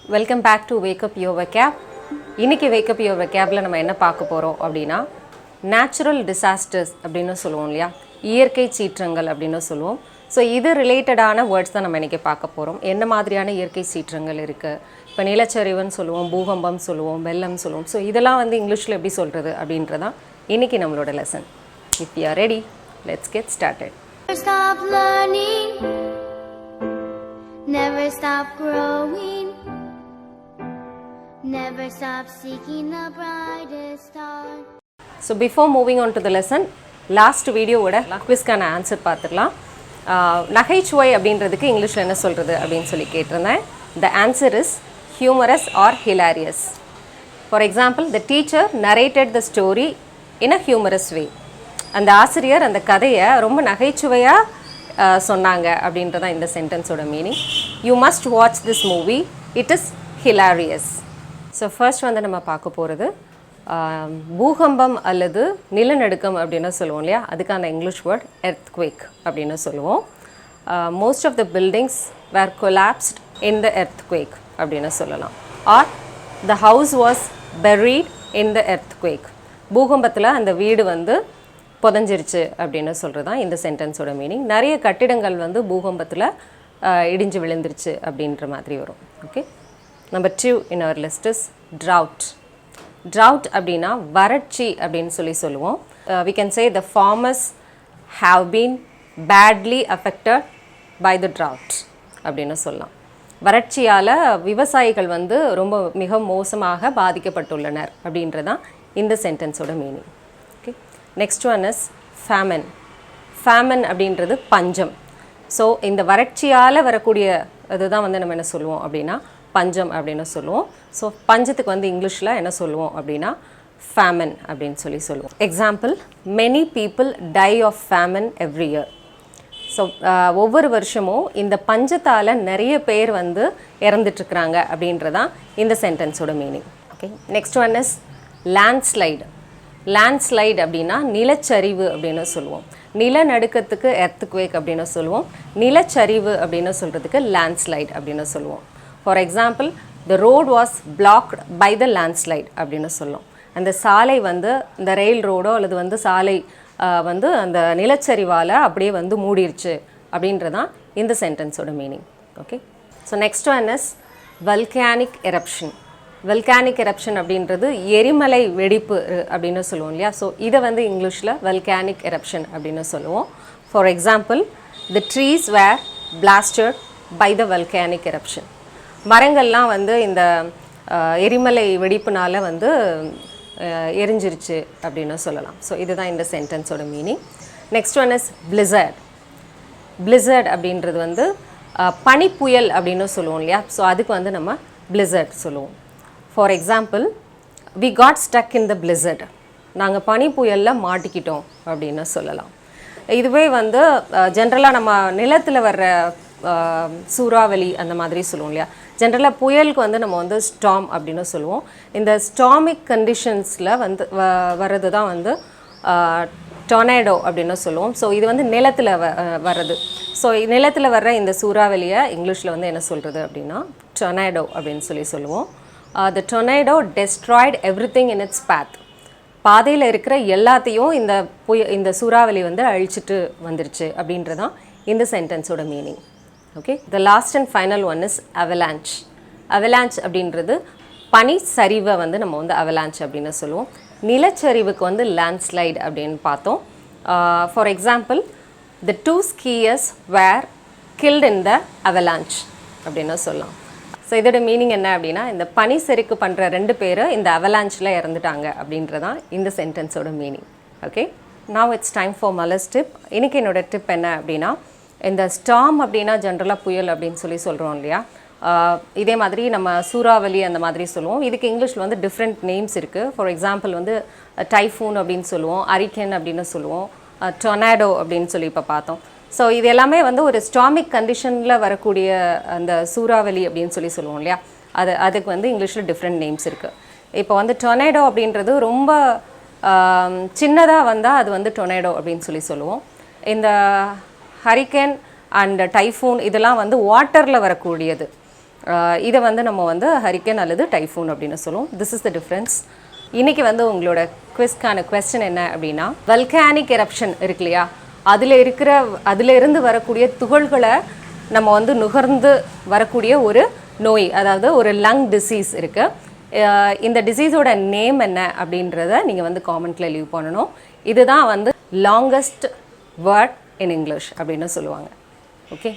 Welcome back to Wake Up Your Vocab. இன்னைக்கு Wake Up Your Vocabல நம்ம என்ன பார்க்க போறோம் அப்படினா natural disasters அப்படினு சொல்லுவோம் இல்லையா, இயற்கை சீற்றங்கள் அப்படினு சொல்லுவோம். ஸோ இது ரிலேட்டடான வேர்ட்ஸ் தான் நம்ம இன்னைக்கு பார்க்க போறோம். என்ன மாதிரியான இயற்கை சீற்றங்கள் இருக்கு, இப்போ நிலச்சரிவுன்னு சொல்லுவோம், பூகம்பம் சொல்லுவோம், வெள்ளம் சொல்லுவோம். ஸோ இதெல்லாம் வந்து இங்கிலீஷில் எப்படி சொல்கிறது அப்படின்றதான் இன்னைக்கு நம்மளோட lesson. If you are ready, let's get started. Never stop learning, never stop growing, never stop seeking the brightest star. So before moving on to the lesson, last video ஓட குவிஸ்க்கான ஆன்சர் பார்த்துக்கலாம். நகைச்சுவை அப்படின்றதுக்கு இங்கிலீஷில் என்ன சொல்கிறது அப்படின்னு சொல்லி கேட்டிருந்தேன். The answer is humorous or hilarious. For example, the teacher narrated the story in a humorous way. அந்த ஆசிரியர் அந்த கதையை ரொம்ப நகைச்சுவையாக சொன்னாங்க அப்படின்றதான் இந்த சென்டென்ஸோட meaning. You must watch this movie. It is hilarious. So first வந்து நம்ம பார்க்க போகிறது பூகம்பம் அல்லது நிலநடுக்கம் அப்படின்னு சொல்லுவோம் இல்லையா, அதுக்கான இங்கிலீஷ் வேர்ட் எர்த்குவேக் அப்படின்னு சொல்லுவோம். Most of the buildings were collapsed in the earthquake அப்படின்னு சொல்லலாம். Or the house was buried in the earthquake. பூகம்பத்தில் அந்த வீடு வந்து புதஞ்சிருச்சு அப்படின்னு சொல்கிறது தான் இந்த சென்டென்ஸோட மீனிங். நிறைய கட்டிடங்கள் வந்து பூகம்பத்தில் இடிஞ்சு விழுந்துருச்சு அப்படின்ற மாதிரி வரும். Okay, number 2 in our list is drought. Drought அப்படின்னா வறட்சி அப்படின்னு சொல்லுவோம். We can say the farmers have been badly affected by the drought அப்படின்னு சொல்லலாம். வறட்சியால் விவசாயிகள் வந்து ரொம்ப மிக மோசமாக பாதிக்கப்பட்டுள்ளனர் அப்படின்றதான் இந்த சென்டென்ஸோட meaning. Okay, next one is famine. famine அப்படின்றது பஞ்சம். ஸோ இந்த வறட்சியால் வரக்கூடிய இதுதான் வந்து நம்ம என்ன சொல்லுவோம் அப்படின்னா பஞ்சம் அப்படின்னு சொல்லுவோம். ஸோ பஞ்சத்துக்கு வந்து இங்கிலீஷில் என்ன சொல்லுவோம் அப்படின்னா famine அப்படின்னு சொல்லுவோம். Example, many people die of famine every year. So ஒவ்வொரு வருஷமும் இந்த பஞ்சத்தால் நிறைய பேர் வந்து இறந்துட்டுருக்குறாங்க அப்படின்றதான் இந்த சென்டென்ஸோட meaning. Okay, next one is landslide. landslide அப்படின்னா நிலச்சரிவு அப்படின்னு சொல்லுவோம். நிலநடுக்கத்துக்கு எர்த்குவேக் அப்படின்னு சொல்லுவோம். நிலச்சரிவு அப்படின்னு சொல்கிறதுக்கு landslide அப்படின்னு சொல்லுவோம். For example, the road was blocked by the landslide அப்படின்னு சொல்லுவோம். அந்த சாலை வந்து இந்த ரயில் ரோடோ அல்லது வந்து சாலை வந்து அந்த நிலச்சரிவால் அப்படியே வந்து மூடிருச்சு அப்படின்றதான் இந்த சென்டென்ஸோட meaning. Okay, so next one is volcanic eruption. volcanic eruption அப்படின்றது எரிமலை வெடிப்பு அப்படின்னு சொல்லுவோம் இல்லையா. ஸோ இதை வந்து இங்கிலீஷில் volcanic eruption அப்படின்னு சொல்லுவோம். For example, the trees were blasted by the volcanic eruption. மரங்கள்லாம் வந்து இந்த எரிமலை வெடிப்புனால் வந்து எரிஞ்சிருச்சு அப்படின்னு சொல்லலாம். ஸோ இதுதான் இந்த சென்டென்ஸோட meaning. Next one is blizzard. blizzard அப்படின்றது வந்து பனிப்புயல் அப்படின்னு சொல்லுவோம் இல்லையா. ஸோ அதுக்கு வந்து நம்ம blizzard சொல்லுவோம். For example, we got stuck in the blizzard. நாங்கள் பனிப்புயலில் மாட்டிக்கிட்டோம் அப்படின்னு சொல்லலாம். இதுவே வந்து ஜென்ரலாக நம்ம நிலத்தில் வர்ற சூறாவளி அந்த மாதிரி சொல்லுவோம் இல்லையா. ஜென்ரலாக புயலுக்கு வந்து நம்ம வந்து ஸ்டார்ம் அப்படின்னு சொல்லுவோம். இந்த ஸ்டார்மிக் கண்டிஷன்ஸில் வந்து வர்றது தான் வந்து டொர்னேடோ அப்படின்னு சொல்லுவோம். ஸோ இது வந்து நிலத்தில் வர்றது. ஸோ நிலத்தில் வர்ற இந்த சூறாவளியை இங்கிலீஷில் வந்து என்ன சொல்கிறது அப்படின்னா டொர்னேடோ அப்படின்னு சொல்லுவோம். the tornado destroyed everything in its path. பாதையில் இருக்கிற எல்லாத்தையும் இந்த சூறாவளி வந்து அழிச்சிட்டு வந்துருச்சு அப்படின்றதான் இந்த சென்டென்ஸோட meaning. Okay, the last and final one is avalanche. avalanche அப்படின்றது பனி சரிவை வந்து நம்ம வந்து avalanche அப்படின்னு சொல்லுவோம். நிலச்சரிவுக்கு வந்து landslide அப்படின்னு பார்த்தோம். For example, the 2 skiers were killed in the avalanche அப்படின்னு சொல்லலாம். ஸோ இதோட மீனிங் என்ன அப்படின்னா இந்த பனி சரிக்கு பண்ணுற 2 பேர் இந்த அவலான்ச்சில் இறந்துட்டாங்க அப்படின்றதான் இந்த சென்டென்ஸோட meaning. Okay, now it's time for Malar's tip. இன்றைக்கி என்னோடய டிப் என்ன அப்படின்னா, இந்த ஸ்டார்ம் அப்படின்னா ஜென்ரலாக புயல் அப்படின்னு சொல்கிறோம் இல்லையா. இதே மாதிரி நம்ம சூறாவளி அந்த மாதிரி சொல்லுவோம். இதுக்கு இங்கிலீஷில் வந்து டிஃப்ரெண்ட் நேம்ஸ் இருக்குது. ஃபார் எக்ஸாம்பிள் வந்து டைஃபூன் அப்படின்னு சொல்லுவோம், ஹரிக்கேன் அப்படின்னு சொல்லுவோம், டொர்னேடோ அப்படின்னு சொல்லி இப்போ பார்த்தோம். ஸோ இது எல்லாமே வந்து ஒரு ஸ்டார்மிக் கண்டிஷனில் வரக்கூடிய அந்த சூறாவளி அப்படின்னு சொல்லுவோம் இல்லையா. அதுக்கு வந்து இங்கிலீஷில் டிஃப்ரெண்ட் நேம்ஸ் இருக்குது. இப்போ வந்து டொர்னேடோ அப்படின்றது ரொம்ப சின்னதாக வந்தால் அது வந்து டொர்னேடோ அப்படின்னு சொல்லுவோம். இந்த ஹரிக்கேன் அண்ட் டைஃபூன் இதெல்லாம் வந்து வாட்டரில் வரக்கூடியது. இதை வந்து நம்ம வந்து ஹரிக்கேன் அல்லது டைஃபூன் அப்படின்னு சொல்லுவோம். This is the difference. இன்றைக்கி வந்து உங்களோட குவிஸ்க்கான கொஸ்டின் என்ன அப்படின்னா, வல்கானிக் எரப்ஷன் இருக்கு இல்லையா, அதிலிருந்து வரக்கூடிய துகள்களை நம்ம வந்து நுகர்ந்து வரக்கூடிய ஒரு நோய், அதாவது ஒரு லங் டிசீஸ் இருக்குது. இந்த டிசீஸோட நேம் என்ன அப்படின்றத நீங்கள் வந்து காமெண்ட்டில் லீவ் பண்ணணும். இதுதான் வந்து லாங்கஸ்ட் வேர்ட் இன் இங்கிலீஷ் அப்படின்னு சொல்லுவாங்க. ஓகே.